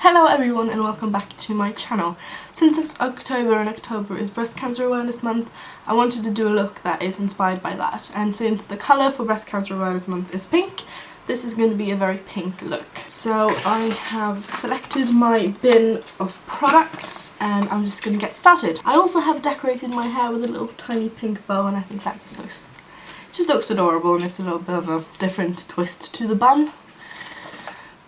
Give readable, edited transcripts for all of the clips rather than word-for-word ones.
Hello everyone and welcome back to my channel. Since it's October and October is Breast Cancer Awareness Month, I wanted to do a look that is inspired by that. And since the colour for Breast Cancer Awareness Month is pink, this is going to be a very pink look. So I have selected my bin of products and I'm just going to get started. I also have decorated my hair with a little tiny pink bow and I think that just looks adorable, and it's a little bit of a different twist to the bun.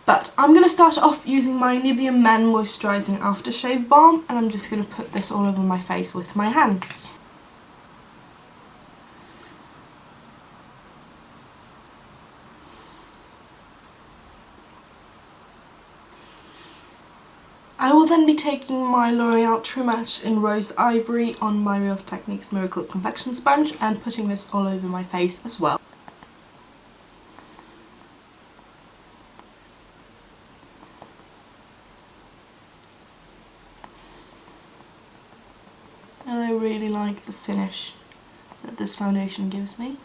But I'm going to start off using my Nivea Men Moisturising Aftershave Balm, and I'm just going to put this all over my face with my hands. I will then be taking my L'Oreal True Match in Rose Ivory on my Real Techniques Miracle Complexion Sponge and putting this all over my face as well. And I really like the finish that this foundation gives me.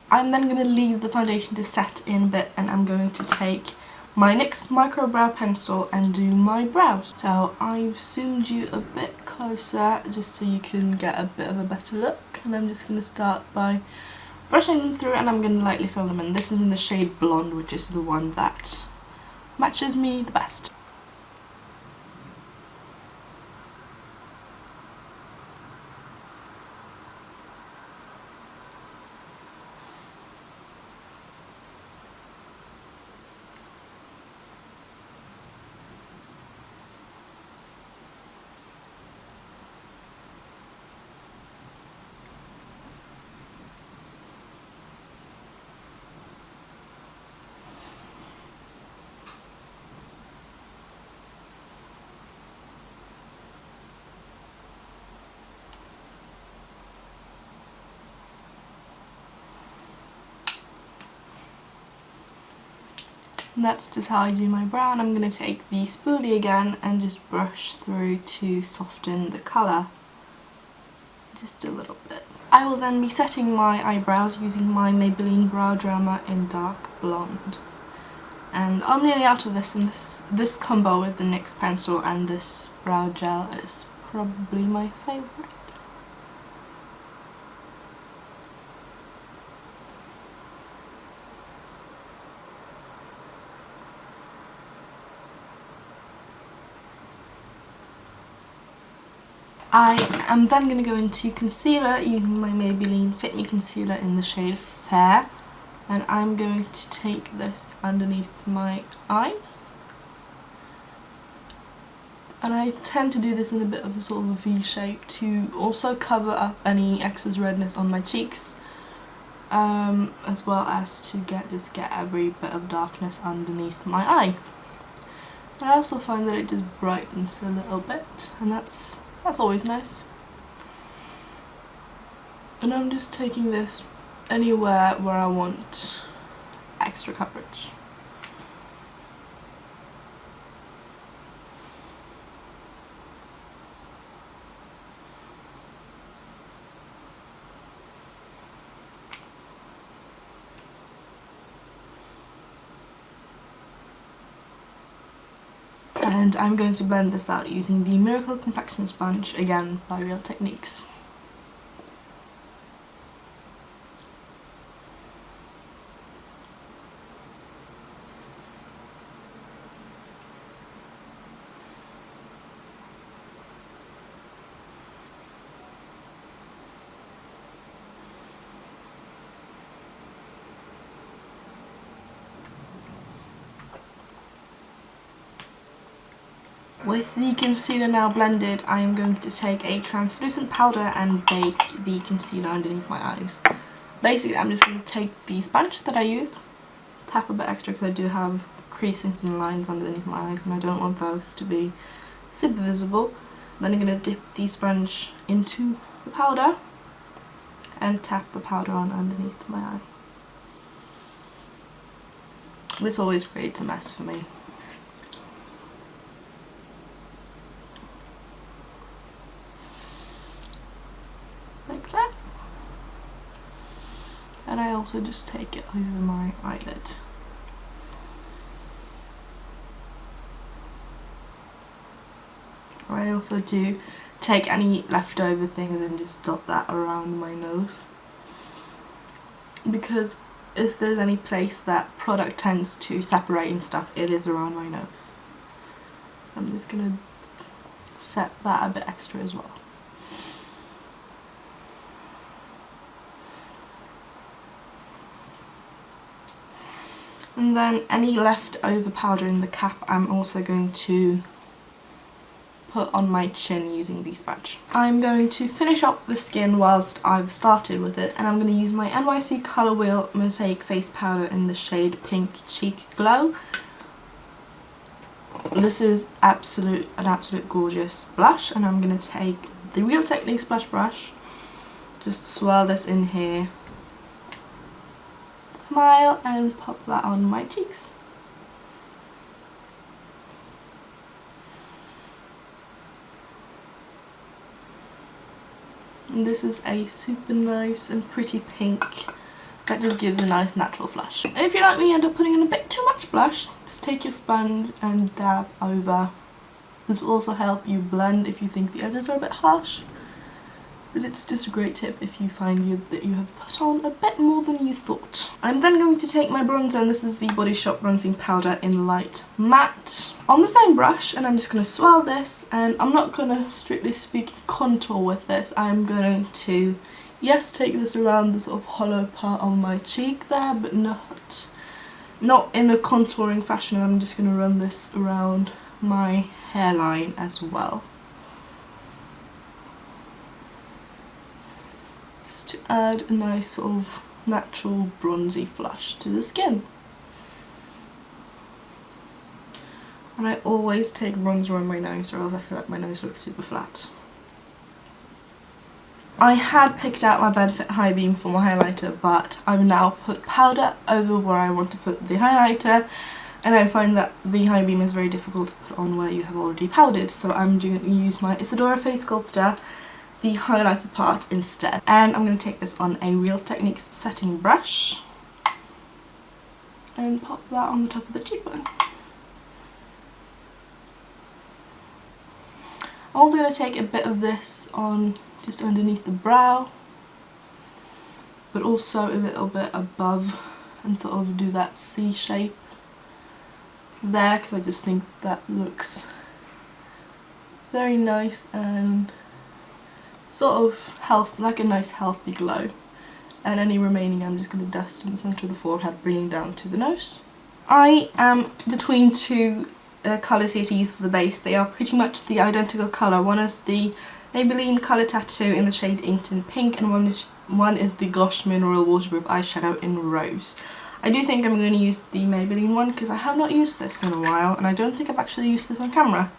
I'm then going to leave the foundation to set in a bit, and I'm going to take my NYX micro brow pencil and do my brows. So I've zoomed you a bit closer just so you can get a bit of a better look, and I'm just going to start by brushing them through, and I'm going to lightly fill them in. This is in the shade Blonde, which is the one that matches me the best. And that's just how I do my brow, and I'm going to take the spoolie again and just brush through to soften the colour just a little bit. I will then be setting my eyebrows using my Maybelline Brow Drama in Dark Blonde. And I'm nearly out of this, and this combo with the NYX pencil and this brow gel is probably my favourite. I am then going to go into concealer using my Maybelline Fit Me Concealer in the shade Fair, and I'm going to take this underneath my eyes. And I tend to do this in a bit of a sort of a V shape to also cover up any excess redness on my cheeks, as well as to get every bit of darkness underneath my eye. And I also find that it just brightens a little bit, and that's always nice. And I'm just taking this anywhere where I want extra coverage. And I'm going to blend this out using the Miracle Complexion Sponge, again by Real Techniques. With the concealer now blended, I am going to take a translucent powder and bake the concealer underneath my eyes. Basically, I'm just going to take the sponge that I used, tap a bit extra because I do have creases and lines underneath my eyes and I don't want those to be super visible. Then I'm going to dip the sponge into the powder and tap the powder on underneath my eye. This always creates a mess for me. Like that. And I also just take it over my eyelid. I also do take any leftover things and just dot that around my nose, because if there's any place that product tends to separate and stuff, it is around my nose. So I'm just gonna set that a bit extra as well. And then any leftover powder in the cap I'm also going to put on my chin using the sponge. I'm going to finish up the skin whilst I've started with it, and I'm going to use my NYC Colour Wheel Mosaic Face Powder in the shade Pink Cheek Glow. This is an absolute gorgeous blush, and I'm going to take the Real Techniques blush brush, just swirl this in here, smile and pop that on my cheeks. And this is a super nice and pretty pink that just gives a nice natural flush. If you like me end up putting in a bit too much blush, just take your sponge and dab over. This will also help you blend if you think the edges are a bit harsh. But it's just a great tip if you find that you have put on a bit more than you thought. I'm then going to take my bronzer, and this is the Body Shop Bronzing Powder in Light Matte, on the same brush, and I'm just going to swirl this, and I'm not going to, strictly speaking, contour with this. I'm going to, yes, take this around the sort of hollow part on my cheek there, but not in a contouring fashion. I'm just going to run this around my hairline as well, to add a nice sort of natural bronzy flush to the skin. And I always take bronzer on my nose, or else I feel like my nose looks super flat. I had picked out my Benefit High Beam for my highlighter, but I've now put powder over where I want to put the highlighter, and I find that the High Beam is very difficult to put on where you have already powdered, so I'm going to use my Isadora Face Sculptor, the highlighter part instead. And I'm going to take this on a Real Techniques setting brush and pop that on the top of the cheekbone. I'm also going to take a bit of this on just underneath the brow, but also a little bit above, and sort of do that C shape there, because I just think that looks very nice and sort of like a nice healthy glow. And any remaining I'm just going to dust in the centre of the forehead, bringing down to the nose. I am between two colours here to use for the base. They are pretty much the identical colour. One is the Maybelline Colour Tattoo in the shade Inked in Pink, and one is the Gosh Mineral Waterproof Eyeshadow in Rose. I do think I'm going to use the Maybelline one because I have not used this in a while, and I don't think I've actually used this on camera.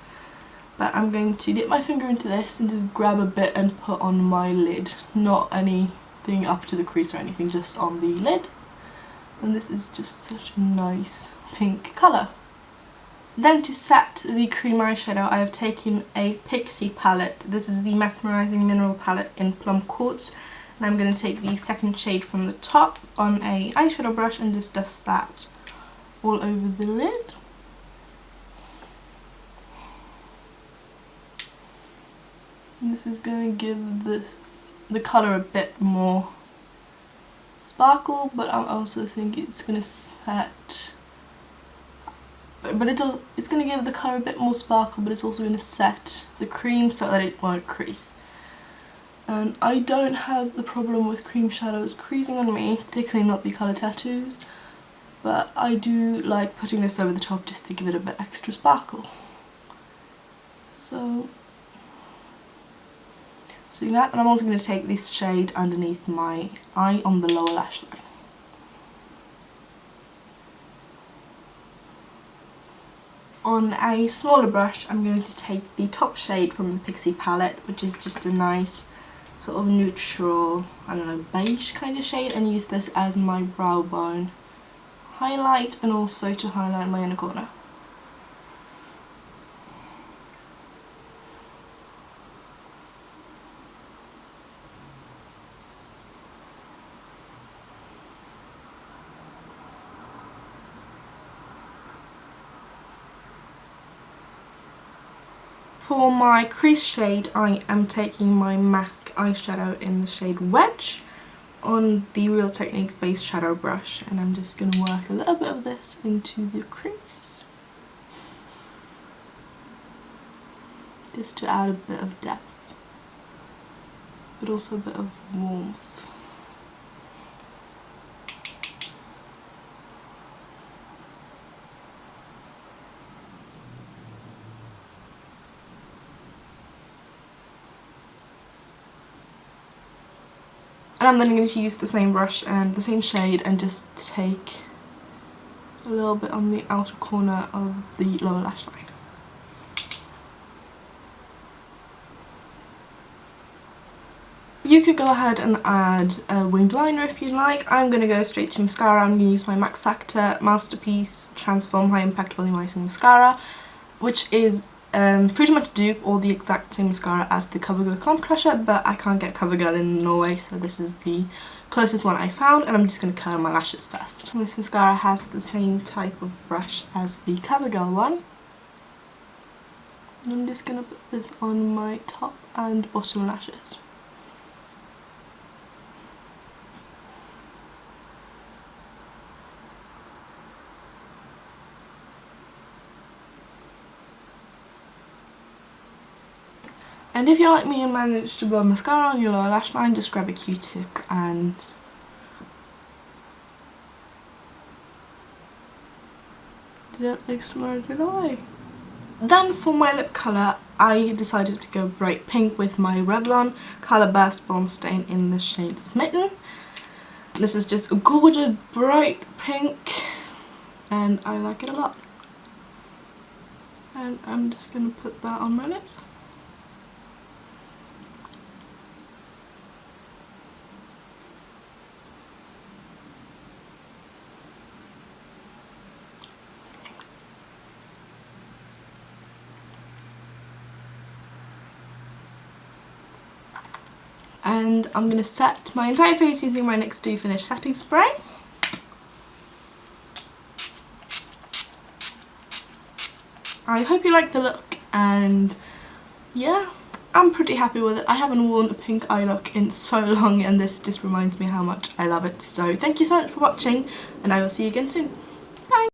But I'm going to dip my finger into this and just grab a bit and put on my lid. Not anything up to the crease or anything, just on the lid. And this is just such a nice pink colour. Then to set the cream eyeshadow, I have taken a Pixi palette. This is the Mesmerizing Mineral palette in Plum Quartz. And I'm going to take the second shade from the top on a eyeshadow brush and just dust that all over the lid. And this is going to give the colour a bit more sparkle, but I also think it's going to set, but it's going to give the colour a bit more sparkle, but it's also going to set the cream so that it won't crease. And I don't have the problem with cream shadows creasing on me, particularly not the colour tattoos, but I do like putting this over the top just to give it a bit extra sparkle. So that, and I'm also going to take this shade underneath my eye on the lower lash line. On a smaller brush, I'm going to take the top shade from the Pixi palette, which is just a nice sort of neutral, I don't know, beige kind of shade, and use this as my brow bone highlight and also to highlight my inner corner. For my crease shade, I am taking my MAC eyeshadow in the shade Wedge on the Real Techniques base shadow brush, and I'm just going to work a little bit of this into the crease, just to add a bit of depth, but also a bit of warmth. And I'm then going to use the same brush and the same shade and just take a little bit on the outer corner of the lower lash line. You could go ahead and add a winged liner if you like. I'm going to go straight to mascara. I'm going to use my Max Factor Masterpiece Transform High Impact Volumizing Mascara, which is pretty much a dupe or the exact same mascara as the CoverGirl Clump Crusher, but I can't get CoverGirl in Norway, so this is the closest one I found, and I'm just going to curl my lashes first. This mascara has the same type of brush as the CoverGirl one. I'm just going to put this on my top and bottom lashes. And if you're like me and manage to blow mascara on your lower lash line, just grab a Q-tip and explode it away. Then for my lip colour, I decided to go bright pink with my Revlon Colorburst Balm Stain in the shade Smitten. This is just a gorgeous bright pink and I like it a lot. And I'm just going to put that on my lips. And I'm going to set my entire face using my NYX Dewy Finish setting spray. I hope you like the look, and yeah, I'm pretty happy with it. I haven't worn a pink eye look in so long, and this just reminds me how much I love it. So thank you so much for watching, and I will see you again soon.